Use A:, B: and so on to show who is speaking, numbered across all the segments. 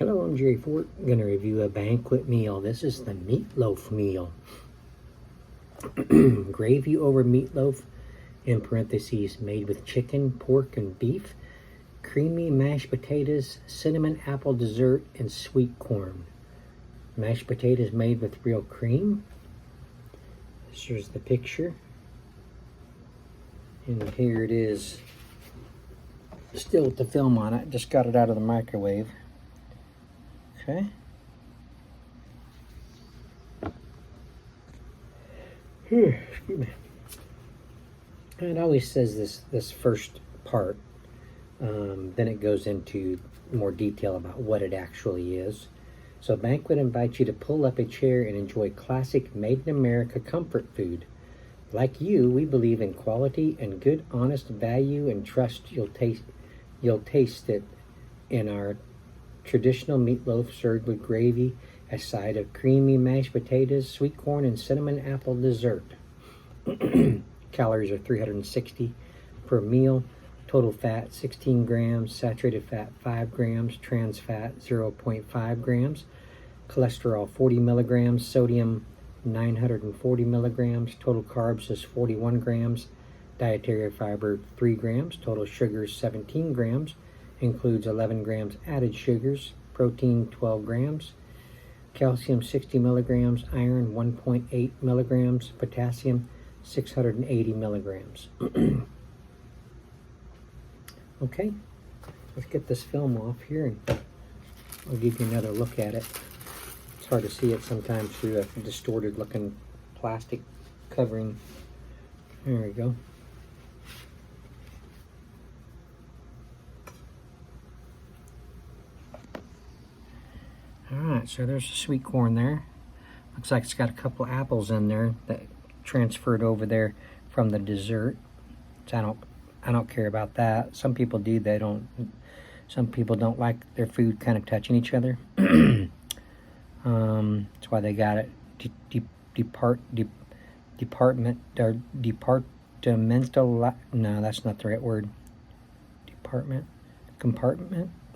A: Hello, I'm Jerry Fort. I'm going to review a banquet meal. This is the meatloaf meal. Gravy over meatloaf, in parentheses, made with chicken, pork, and beef. Creamy mashed potatoes, cinnamon apple dessert, and sweet corn. Mashed potatoes made with real cream. Here's the picture. And here it is. Still with the film on it. Just got it out of the microwave. Okay. Excuse me. It always says this first part. Then it goes into more detail about what it actually is. So Banquet invites you to pull up a chair and enjoy classic made-in-America comfort food. Like you, we believe in quality and good, honest value, and trust you'll taste it in our traditional meatloaf served with gravy, a side of creamy mashed potatoes, sweet corn, and cinnamon apple dessert. Calories are 360 per meal. Total fat 16 grams, saturated fat 5 grams, trans fat 0.5 grams, cholesterol 40 milligrams, sodium 940 milligrams, total carbs is 41 grams, dietary fiber 3 grams, total sugars 17 grams, includes 11 grams added sugars, protein 12 grams, calcium 60 milligrams, iron 1.8 milligrams, potassium 680 milligrams. Okay, let's get this film off here and I'll give you another look at it. It's hard to see it sometimes through a distorted looking plastic covering. There we go. Alright, so there's the sweet corn there. Looks like it's got a couple apples in there that transferred over there from the dessert. So I don't care about that. Some people do. Some people don't like their food kind of touching each other. That's why they got it departmental. No, that's not the right word. Compartment.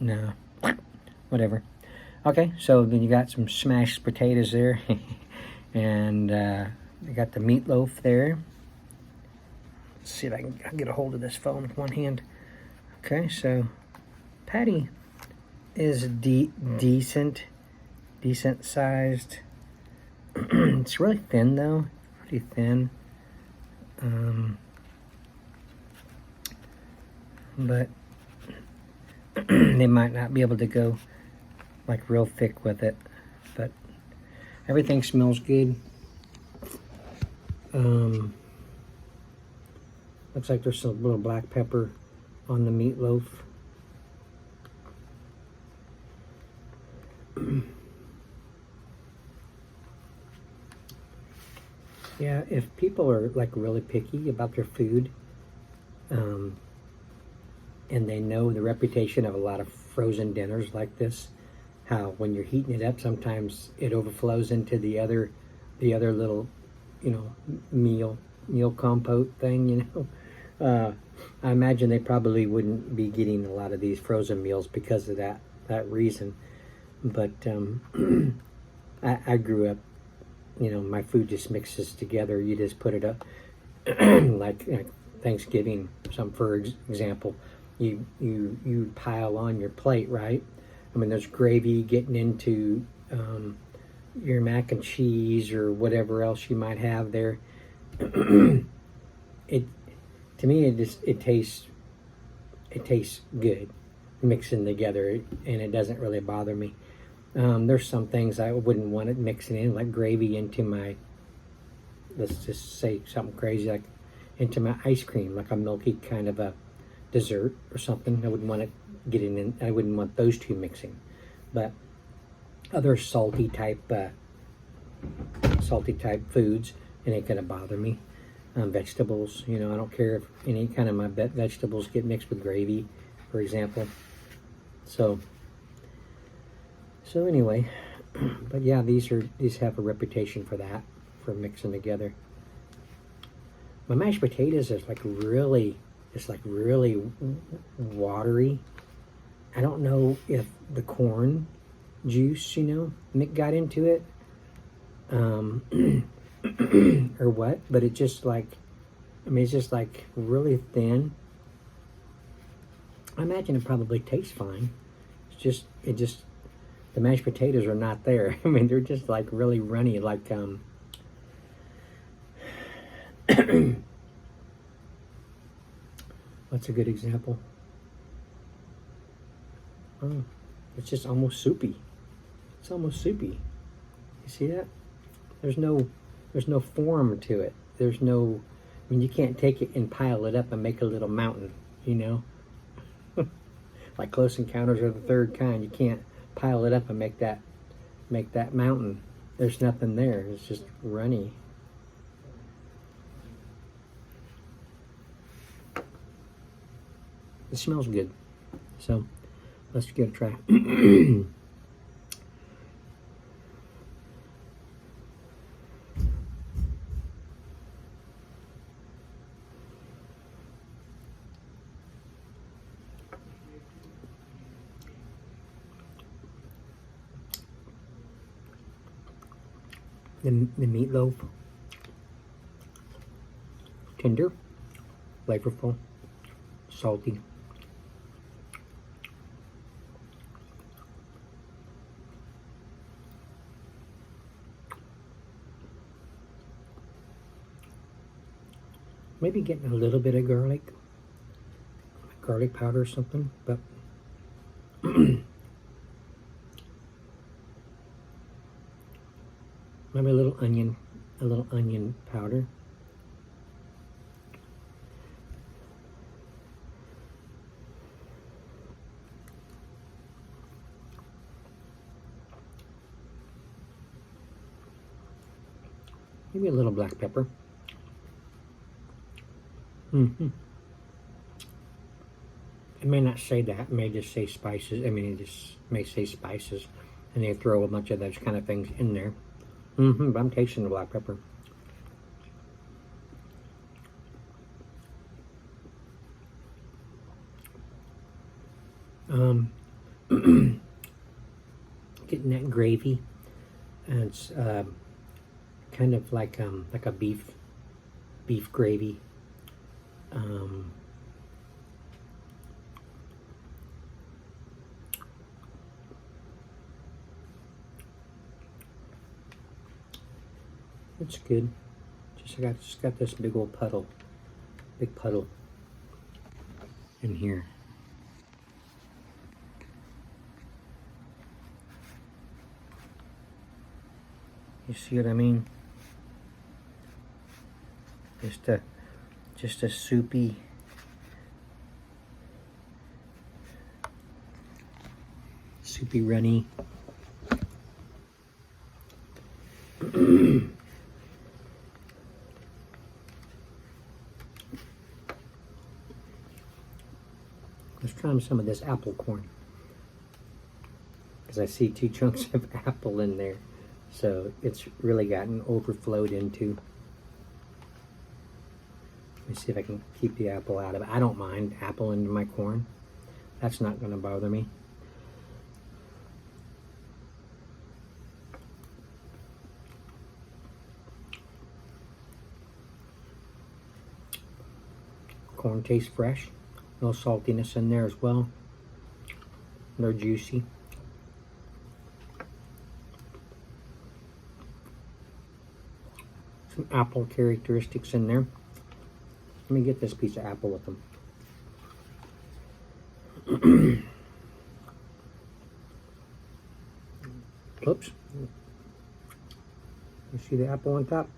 A: No, whatever. Okay, so then you got some smashed potatoes there, and you got the meatloaf there. Let's see if I can get a hold of this phone with one hand. Okay, so patty is decent sized. It's really thin though, pretty thin. But they might not be able to go like real thick with it. But everything smells good. Looks like there's some little black pepper on the meatloaf. Yeah, if people are like really picky about their food, and they know the reputation of a lot of frozen dinners like this, how when you're heating it up, sometimes it overflows into the other little, meal compote thing, I imagine they probably wouldn't be getting a lot of these frozen meals because of that reason. But I grew up, my food just mixes together. You just put it up, like Thanksgiving. For example, you pile on your plate, right? I mean, there's gravy getting into your mac and cheese or whatever else you might have there. To me, it tastes good mixing together, and it doesn't really bother me. There's some things I wouldn't want it mixing in, like gravy into my, let's just say something crazy, like into my ice cream, like a milky kind of a dessert or something. I wouldn't want it getting in. I wouldn't want those two mixing. But other salty type foods, it ain't gonna bother me. Vegetables, I don't care if any kind of my vegetables get mixed with gravy, for example. So anyway, but yeah, these have a reputation for that, for mixing together. My mashed potatoes is like really watery. I don't know if the corn juice, you know. Mick got into it. Or what, but it just like, I mean, it's just like really thin. I imagine it probably tastes fine. It just, the mashed potatoes are not there. I mean, they're just like really runny, like, what's a good example? Oh, it's just almost soupy. It's almost soupy. You see that? There's no form to it. There's no, I mean, you can't take it and pile it up and make a little mountain, you know? Like Close Encounters of the Third Kind, you can't pile it up and make that mountain. There's nothing there. It's just runny. It smells good. So let's give it a try. The meatloaf, tender, flavorful, salty. Maybe getting a little bit of garlic powder or something, but maybe a little onion powder. Maybe a little black pepper. It may not say that. It may just say spices. I mean, it just may say spices, and they throw a bunch of those kind of things in there. But I'm tasting the black pepper. Getting that gravy, and it's kind of like a beef gravy. It's good. Just got this big puddle in here. You see what I mean? Just a soupy, runny. Let's try some of this apple corn, because I see 2 chunks of apple in there, so it's really gotten overflowed into. Let me see if I can keep the apple out of it. I don't mind apple into my corn. That's not going to bother me. Corn tastes fresh. A little saltiness in there as well. They're juicy. Some apple characteristics in there. Let me get this piece of apple with them. Oops. You see the apple on top?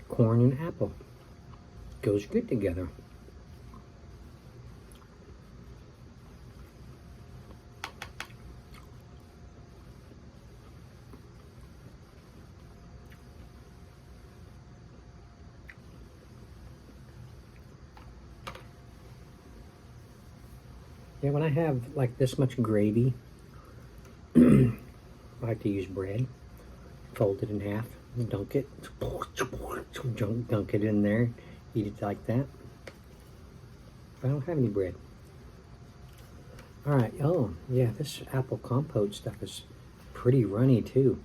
A: Corn and apple goes good together. Yeah, when I have like this much gravy, I like to use bread, fold it in half, dunk it, dunk it in there, eat it like that. I don't have any bread. All right. Oh, yeah. This apple compote stuff is pretty runny too.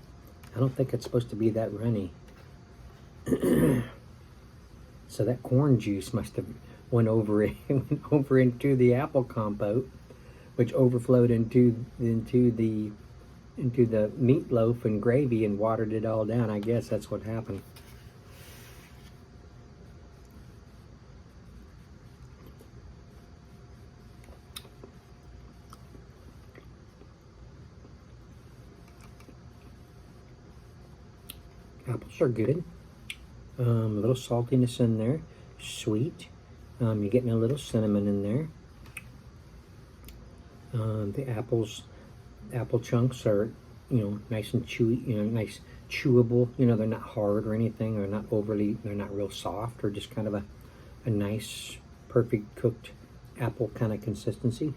A: I don't think it's supposed to be that runny. So that corn juice must have went over into the apple compote, which overflowed into the meatloaf and gravy and watered it all down. I guess that's what happened. Apples are good. A little saltiness in there, sweet. You're getting a little cinnamon in there. The apple chunks are, nice and chewy, nice chewable. They're not hard or anything, or not overly, they're not real soft, or just kind of a nice, perfect cooked apple kind of consistency.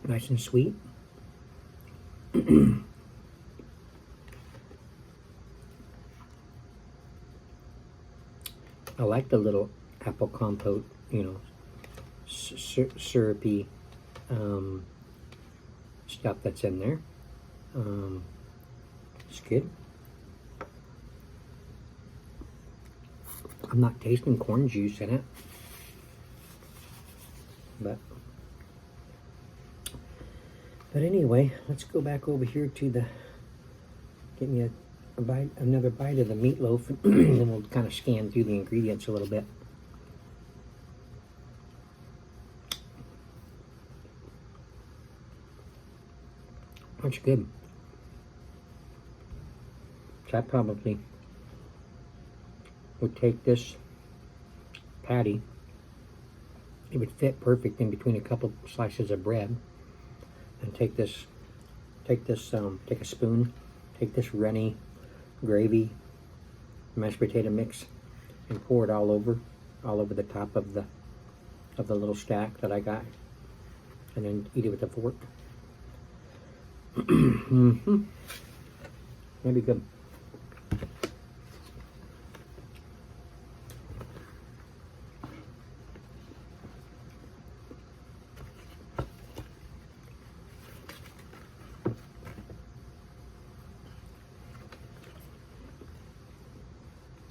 A: Nice and sweet. I like the little apple compote, syrupy stuff that's in there. It's good. I'm not tasting corn juice in it, but anyway, let's go back over here to get me another bite of the meatloaf, and then we'll kind of scan through the ingredients a little bit. That's good. So I probably would take this patty. It would fit perfect in between a couple slices of bread, and take a spoon, take this runny gravy, mashed potato mix, and pour it all over the top of the little stack that I got, and then eat it with a fork. Mm-hmm. That'd be good.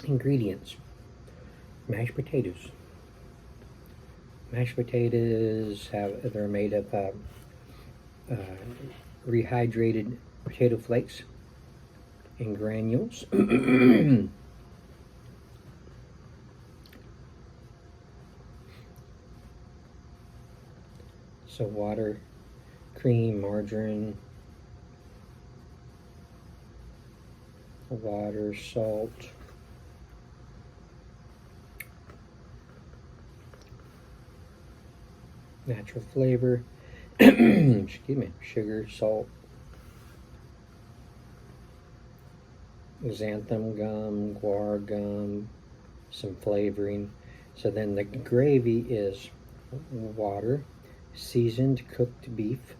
A: Ingredients: mashed potatoes. Mashed potatoes they're made of rehydrated potato flakes and granules. So water, cream, margarine, water, salt, natural flavor, excuse me, sugar, salt, xanthan gum, guar gum, some flavoring. So then the gravy is water, seasoned cooked beef,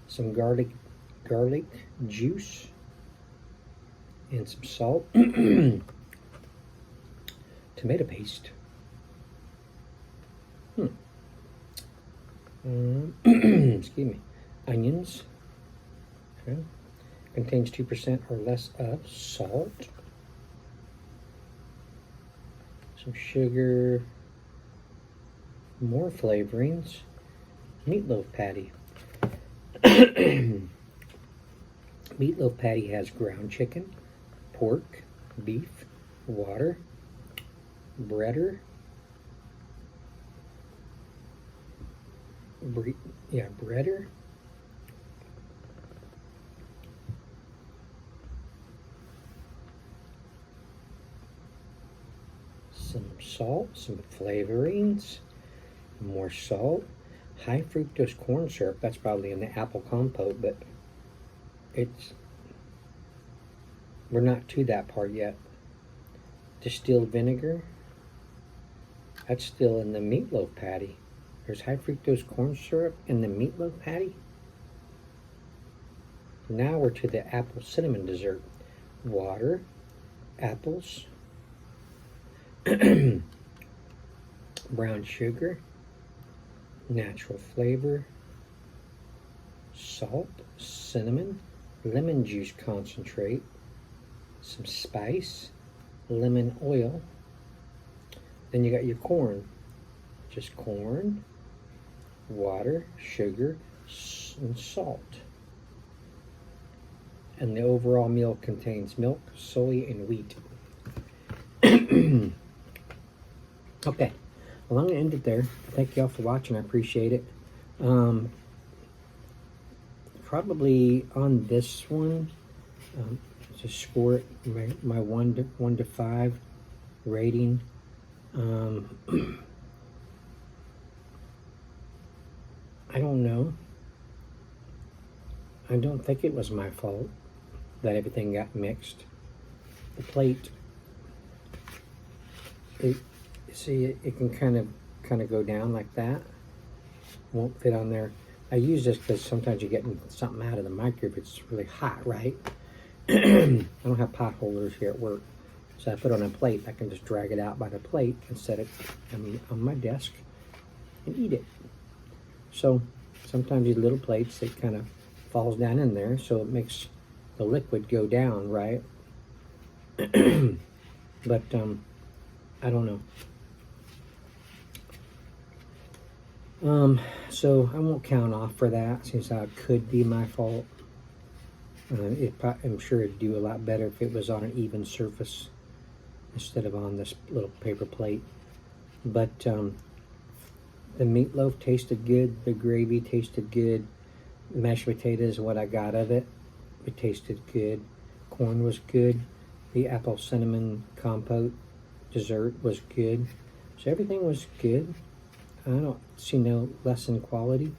A: some garlic juice, and some salt, tomato paste. Excuse me, onions. Okay. Contains 2% or less of salt, some sugar, more flavorings, meatloaf patty. Meatloaf patty has ground chicken, pork, beef, water, breader, breader, some salt, some flavorings, more salt, high fructose corn syrup. That's probably in the apple compote, but we're not to that part yet. Distilled vinegar, That's still in the meatloaf patty. There's high fructose corn syrup in the meatloaf patty. Now we're to the apple cinnamon dessert. Water, apples, brown sugar, natural flavor, salt, cinnamon, lemon juice concentrate, some spice, lemon oil. Then you got your corn. Just corn, water, sugar, and salt. And the overall meal contains milk, soy, and wheat. Okay, well, I'm going to end it there. Thank you all for watching. I appreciate it. Probably on this one, to score it, my 1 to 5 rating. I don't know. I don't think it was my fault that everything got mixed. The plate, it can kind of go down like that. Won't fit on there. I use this because sometimes you're getting something out of the microwave. It's really hot, right? I don't have pot holders here at work, so I put it on a plate. I can just drag it out by the plate and set it on my desk and eat it. So sometimes these little plates, it kind of falls down in there, so it makes the liquid go down, right? But I don't know. So I won't count off for that, since it could be my fault. I'm sure it'd do a lot better if it was on an even surface instead of on this little paper plate. But the meatloaf tasted good. The gravy tasted good. Mashed potatoes, what I got of it, it tasted good. Corn was good. The apple cinnamon compote dessert was good. So everything was good. I don't see no less in quality.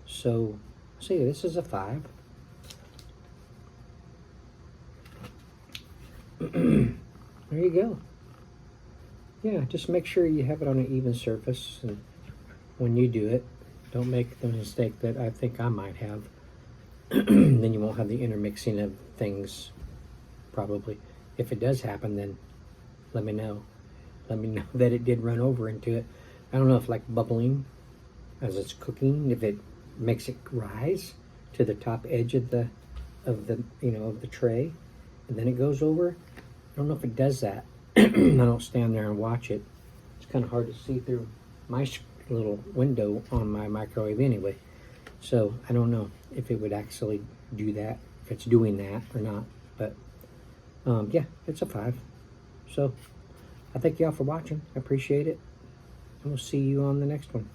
A: So, see, this is a 5. There you go. Yeah, just make sure you have it on an even surface, and when you do it, don't make the mistake that I think I might have. Then you won't have the intermixing of things, probably. If it does happen, then let me know. Let me know that it did run over into it. I don't know if, like, bubbling as it's cooking, if it makes it rise to the top edge of the tray, and then it goes over. I don't know if it does that. I don't stand there and watch it. It's kind of hard to see through my little window on my microwave anyway. So I don't know if it would actually do that, if it's doing that or not. But yeah, it's a 5. So I thank y'all for watching. I appreciate it. And we'll see you on the next one.